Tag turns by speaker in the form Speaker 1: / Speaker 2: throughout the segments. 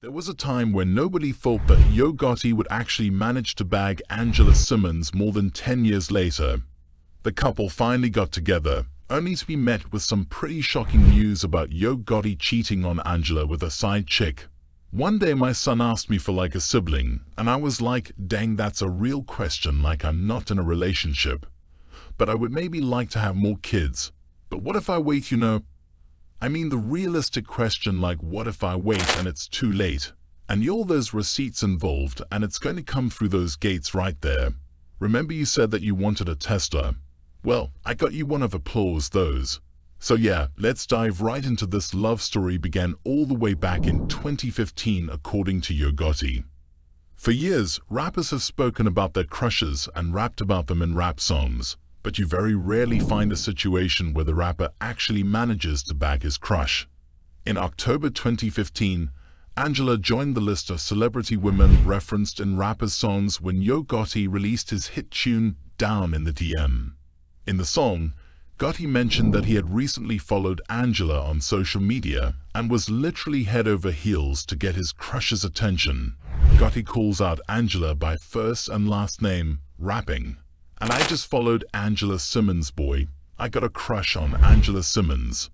Speaker 1: There was a time when nobody thought that Yo Gotti would actually manage to bag Angela Simmons more than 10 years later. The couple finally got together, only to be met with some pretty shocking news about Yo Gotti cheating on Angela with a side chick. One day my son asked me for like a sibling, and I was like, dang, that's a real question, like I'm not in a relationship. But I would maybe like to have more kids. But what if I wait, you know? I mean the realistic question, like what if I wait and it's too late? And all those receipts involved, and it's going to come through those gates right there. Remember you said that you wanted a Tesla? Well, I got you one of those. So yeah, let's dive right into this. Love story began all the way back in 2015 according to Yo Gotti. For years, rappers have spoken about their crushes and rapped about them in rap songs. But you very rarely find a situation where the rapper actually manages to bag his crush. In October 2015, Angela joined the list of celebrity women referenced in rappers' songs when Yo Gotti released his hit tune, Down in the DM. In the song, Gotti mentioned that he had recently followed Angela on social media and was literally head over heels to get his crush's attention. Gotti calls out Angela by first and last name, rapping. And I just followed Angela Simmons, boy. I got a crush on Angela Simmons.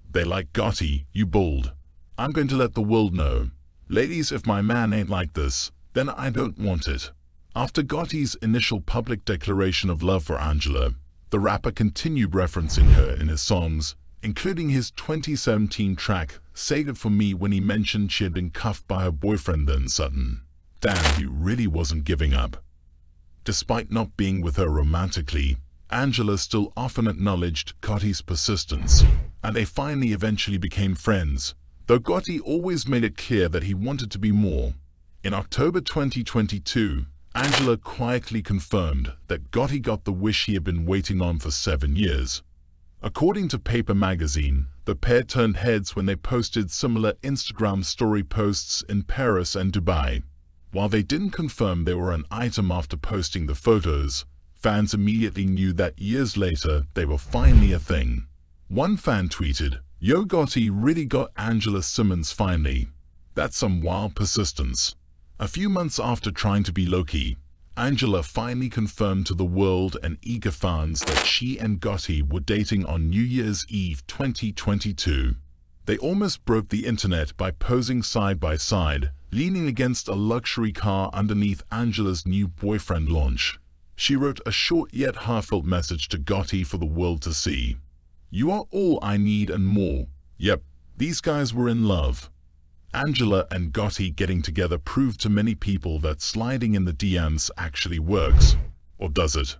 Speaker 1: They like Gotti, you bold. I'm going to let the world know. Ladies, if my man ain't like this, then I don't want it. After Gotti's initial public declaration of love for Angela, the rapper continued referencing her in his songs, including his 2017 track, Save It For Me, when he mentioned she had been cuffed by her boyfriend then Sutton. Damn, he really wasn't giving up. Despite not being with her romantically, Angela still often acknowledged Gotti's persistence, and they finally eventually became friends, though Gotti always made it clear that he wanted to be more. In October 2022, Angela quietly confirmed that Gotti got the wish he had been waiting on for 7 years. According to Paper magazine, the pair turned heads when they posted similar Instagram story posts in Paris and Dubai. While they didn't confirm they were an item after posting the photos, fans immediately knew that years later they were finally a thing. One fan tweeted, Yo Gotti really got Angela Simmons finally. That's some wild persistence. A few months after trying to be low-key, Angela finally confirmed to the world and eager fans that she and Gotti were dating on New Year's Eve 2022. They almost broke the internet by posing side by side, leaning against a luxury car underneath Angela's new boyfriend launch. She wrote a short yet heartfelt message to Gotti for the world to see. You are all I need and more. Yep, these guys were in love. Angela and Gotti getting together proved to many people that sliding in the DMs actually works. Or does it?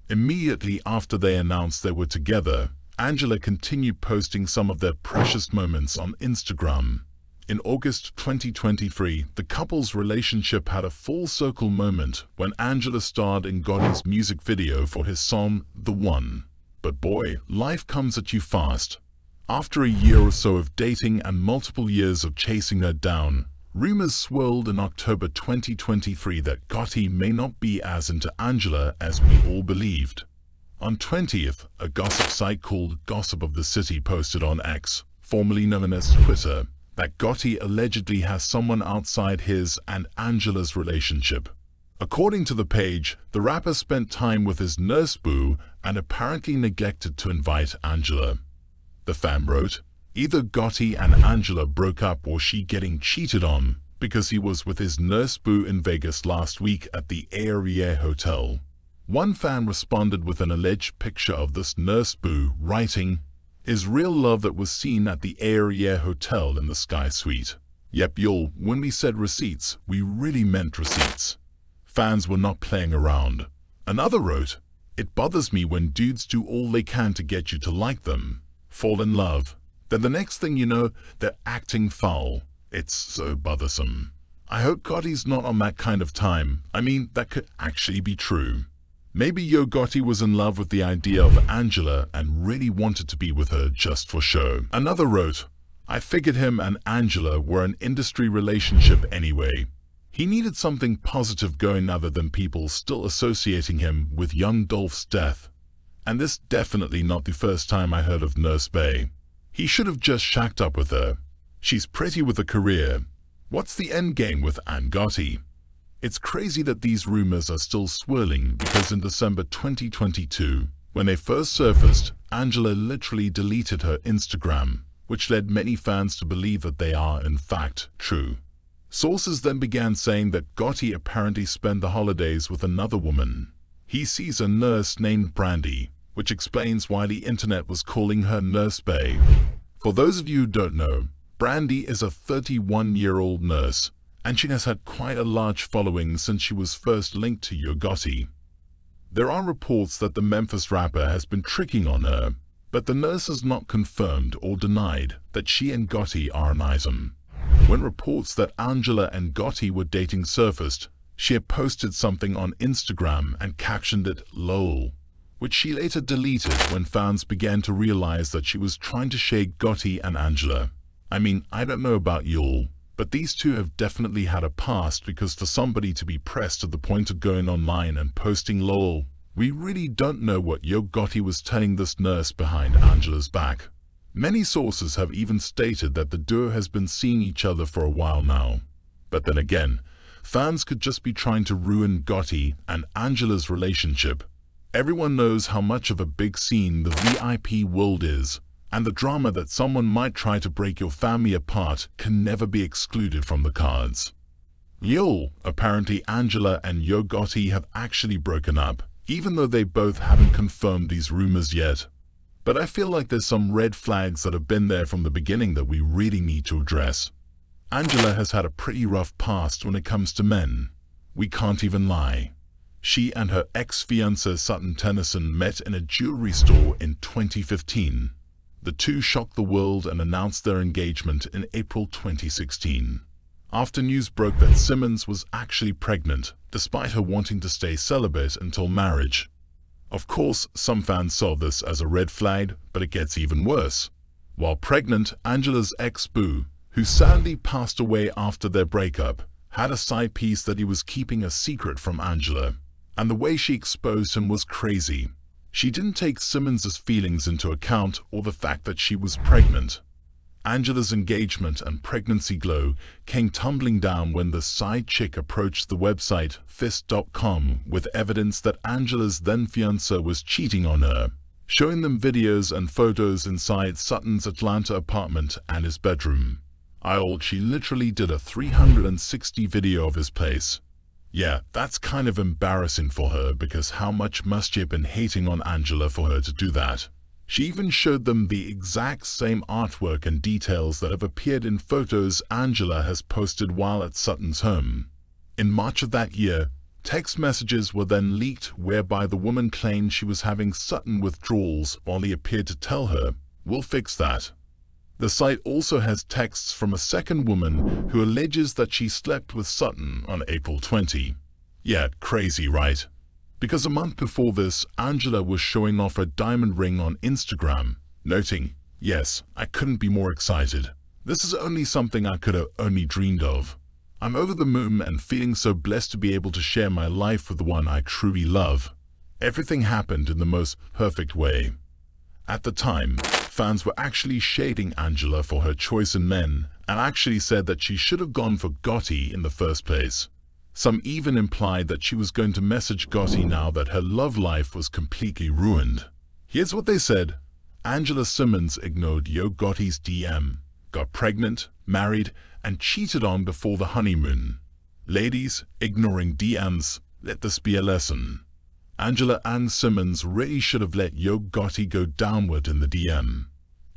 Speaker 1: Immediately after they announced they were together, Angela continued posting some of their precious moments on Instagram. In August 2023, the couple's relationship had a full circle moment when Angela starred in Gotti's music video for his song, The One. But boy, life comes at you fast. After a year or so of dating and multiple years of chasing her down, rumors swirled in October 2023 that Gotti may not be as into Angela as we all believed. On 20th, a gossip site called Gossip of the City posted on X, formerly known as Twitter, that Gotti allegedly has someone outside his and Angela's relationship. According to the page, the rapper spent time with his nurse boo and apparently neglected to invite Angela. The fan wrote, either Gotti and Angela broke up or she getting cheated on because he was with his nurse boo in Vegas last week at the Aria Hotel. One fan responded with an alleged picture of this nurse boo, writing, is real love that was seen at the Aria Hotel in the Sky Suite. Yep, y'all, when we said receipts, we really meant receipts. Fans were not playing around. Another wrote, it bothers me when dudes do all they can to get you to like them, fall in love. Then the next thing you know, they're acting foul. It's so bothersome. I hope Gotti's not on that kind of time. I mean, that could actually be true. Maybe Yo Gotti was in love with the idea of Angela and really wanted to be with her just for show. Another wrote, I figured him and Angela were an industry relationship anyway. He needed something positive going other than people still associating him with young Dolph's death. And this definitely not the first time I heard of Nurse Bay. He should have just shacked up with her. She's pretty with a career. What's the endgame with Gotti? It's crazy that these rumors are still swirling because in December 2022, when they first surfaced, Angela literally deleted her Instagram, which led many fans to believe that they are, in fact, true. Sources then began saying that Gotti apparently spent the holidays with another woman. He sees a nurse named Brandy, which explains why the internet was calling her Nurse Bae. For those of you who don't know, Brandy is a 31-year-old nurse, and she has had quite a large following since she was first linked to Gotti. There are reports that the Memphis rapper has been tricking on her, but the nurse has not confirmed or denied that she and Gotti are an item. When reports that Angela and Gotti were dating surfaced, she had posted something on Instagram and captioned it "LOL," which she later deleted when fans began to realize that she was trying to shade Gotti and Angela. I mean, I don't know about y'all, but these two have definitely had a past, because for somebody to be pressed to the point of going online and posting "LOL," we really don't know what Gotti was telling this nurse behind Angela's back. Many sources have even stated that the duo has been seeing each other for a while now. But then again, fans could just be trying to ruin Gotti and Angela's relationship. Everyone knows how much of a big scene the VIP world is, and the drama that someone might try to break your family apart can never be excluded from the cards. Apparently Angela and Gotti have actually broken up, even though they both haven't confirmed these rumors yet. But I feel like there's some red flags that have been there from the beginning that we really need to address. Angela has had a pretty rough past when it comes to men. We can't even lie. She and her ex-fiancé Sutton Tennyson met in a jewelry store in 2015. The two shocked the world and announced their engagement in April 2016. After news broke that Simmons was actually pregnant, despite her wanting to stay celibate until marriage. Of course, some fans saw this as a red flag, but it gets even worse. While pregnant, Angela's ex-boo, who sadly passed away after their breakup, had a side piece that he was keeping a secret from Angela. And the way she exposed him was crazy. She didn't take Simmons' feelings into account or the fact that she was pregnant. Angela's engagement and pregnancy glow came tumbling down when the side chick approached the website fist.com with evidence that Angela's then-fiancé was cheating on her, showing them videos and photos inside Sutton's Atlanta apartment and his bedroom. She literally did a 360 video of his place. Yeah, that's kind of embarrassing for her, because how much must she have been hating on Angela for her to do that? She even showed them the exact same artwork and details that have appeared in photos Angela has posted while at Sutton's home. In March of that year, text messages were then leaked whereby the woman claimed she was having Sutton withdrawals while he appeared to tell her, "We'll fix that." The site also has texts from a second woman who alleges that she slept with Sutton on April 20. Yeah, crazy, right? Because a month before this, Angela was showing off her diamond ring on Instagram, noting, "Yes, I couldn't be more excited. This is only something I could have only dreamed of. I'm over the moon and feeling so blessed to be able to share my life with the one I truly love. Everything happened in the most perfect way." At the time, fans were actually shading Angela for her choice in men and actually said that she should have gone for Gotti in the first place. Some even implied that she was going to message Gotti now that her love life was completely ruined. Here's what they said. Angela Simmons ignored Gotti's DM, got pregnant, married, and cheated on before the honeymoon. Ladies, ignoring DMs, let this be a lesson. Angela and Simmons really should have let Gotti go downward in the DM.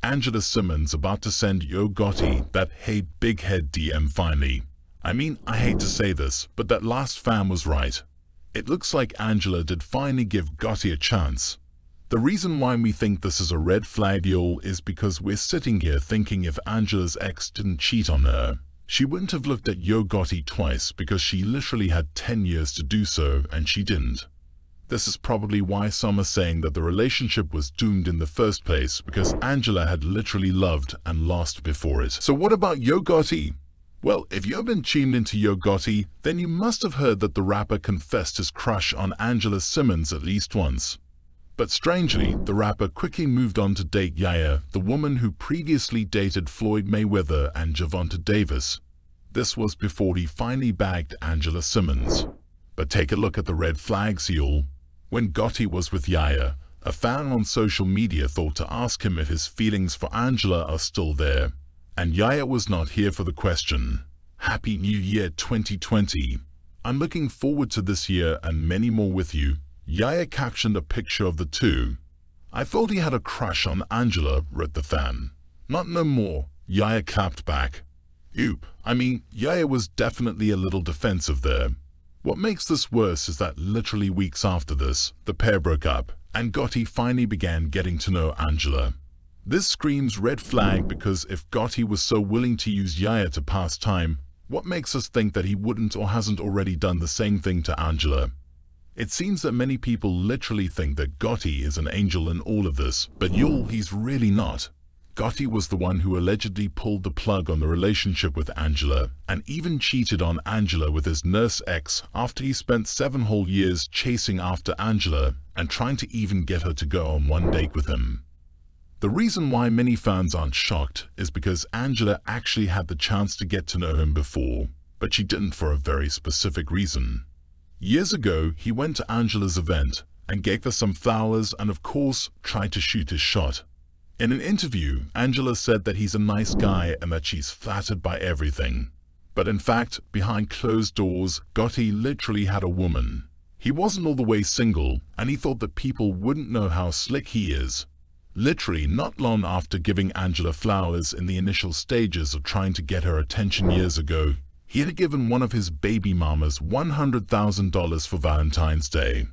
Speaker 1: Angela Simmons about to send Gotti that "hey big head" DM finally. I mean, I hate to say this, but that last fan was right. It looks like Angela did finally give Gotti a chance. The reason why we think this is a red flag, y'all, is because we're sitting here thinking if Angela's ex didn't cheat on her, she wouldn't have looked at Gotti twice, because she literally had 10 years to do so and she didn't. This is probably why some are saying that the relationship was doomed in the first place, because Angela had literally loved and lost before it. So what about Gotti? Well, if you've been tuned into Gotti, then you must have heard that the rapper confessed his crush on Angela Simmons at least once. But strangely, the rapper quickly moved on to date Yaya, the woman who previously dated Floyd Mayweather and Gervonta Davis. This was before he finally bagged Angela Simmons. But take a look at the red flags, y'all. When Gotti was with Yaya, a fan on social media thought to ask him if his feelings for Angela are still there. And Yaya was not here for the question. Happy New Year 2020. I'm looking forward to this year and many more with you. Yaya captioned a picture of the two. I thought he had a crush on Angela, wrote the fan. Not no more, Yaya clapped back. Oop, I mean, Yaya was definitely a little defensive there. What makes this worse is that literally weeks after this, the pair broke up, and Gotti finally began getting to know Angela. This screams red flag because if Gotti was so willing to use Yaya to pass time, what makes us think that he wouldn't or hasn't already done the same thing to Angela? It seems that many people literally think that Gotti is an angel in all of this, but y'all, he's really not. Gotti was the one who allegedly pulled the plug on the relationship with Angela and even cheated on Angela with his nurse ex after he spent 7 whole years chasing after Angela and trying to even get her to go on one date with him. The reason why many fans aren't shocked is because Angela actually had the chance to get to know him before, but she didn't for a very specific reason. Years ago, he went to Angela's event and gave her some flowers and of course tried to shoot his shot. In an interview, Angela said that he's a nice guy and that she's flattered by everything. But in fact, behind closed doors, Gotti literally had a woman. He wasn't all the way single, and he thought that people wouldn't know how slick he is. Literally not long after giving Angela flowers in the initial stages of trying to get her attention years ago, he had given one of his baby mamas $100,000 for Valentine's Day.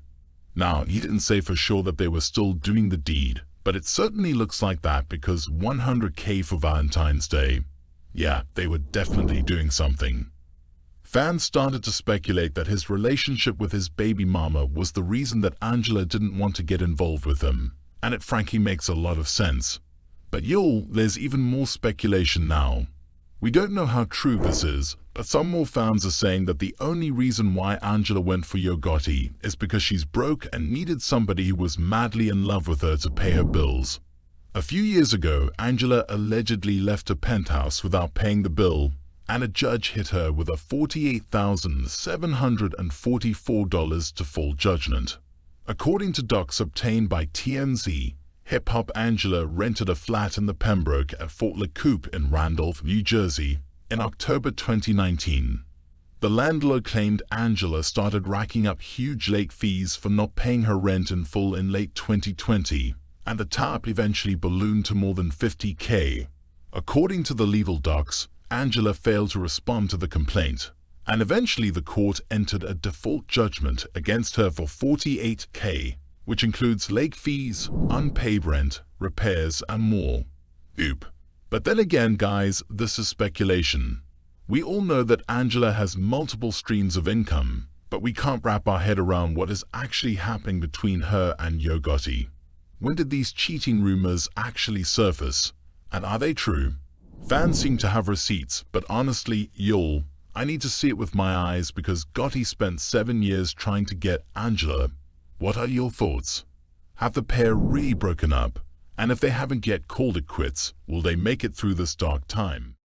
Speaker 1: Now, he didn't say for sure that they were still doing the deed, but it certainly looks like that because $100K for Valentine's Day. Yeah, they were definitely doing something. Fans started to speculate that his relationship with his baby mama was the reason that Angela didn't want to get involved with him, and it frankly makes a lot of sense. But y'all, there's even more speculation now. We don't know how true this is, but some more fans are saying that the only reason why Angela went for Gotti is because she's broke and needed somebody who was madly in love with her to pay her bills. A few years ago, Angela allegedly left a penthouse without paying the bill, and a judge hit her with a $48,744 default judgment. According to docs obtained by TMZ, hip-hop Angela rented a flat in the Pembroke at Fort LeCoupe in Randolph, New Jersey, in October 2019. The landlord claimed Angela started racking up huge late fees for not paying her rent in full in late 2020, and the tab eventually ballooned to more than $50K. According to the legal docs, Angela failed to respond to the complaint, and eventually the court entered a default judgment against her for $48K, which includes late fees, unpaid rent, repairs, and more. Oop. But then again, guys, this is speculation. We all know that Angela has multiple streams of income, but we can't wrap our head around what is actually happening between her and Gotti. When did these cheating rumors actually surface? And are they true? Fans seem to have receipts, but honestly, y'all, I need to see it with my eyes because Gotti spent 7 years trying to get Angela. What are your thoughts? Have the pair really broken up? And if they haven't yet called it quits, will they make it through this dark time?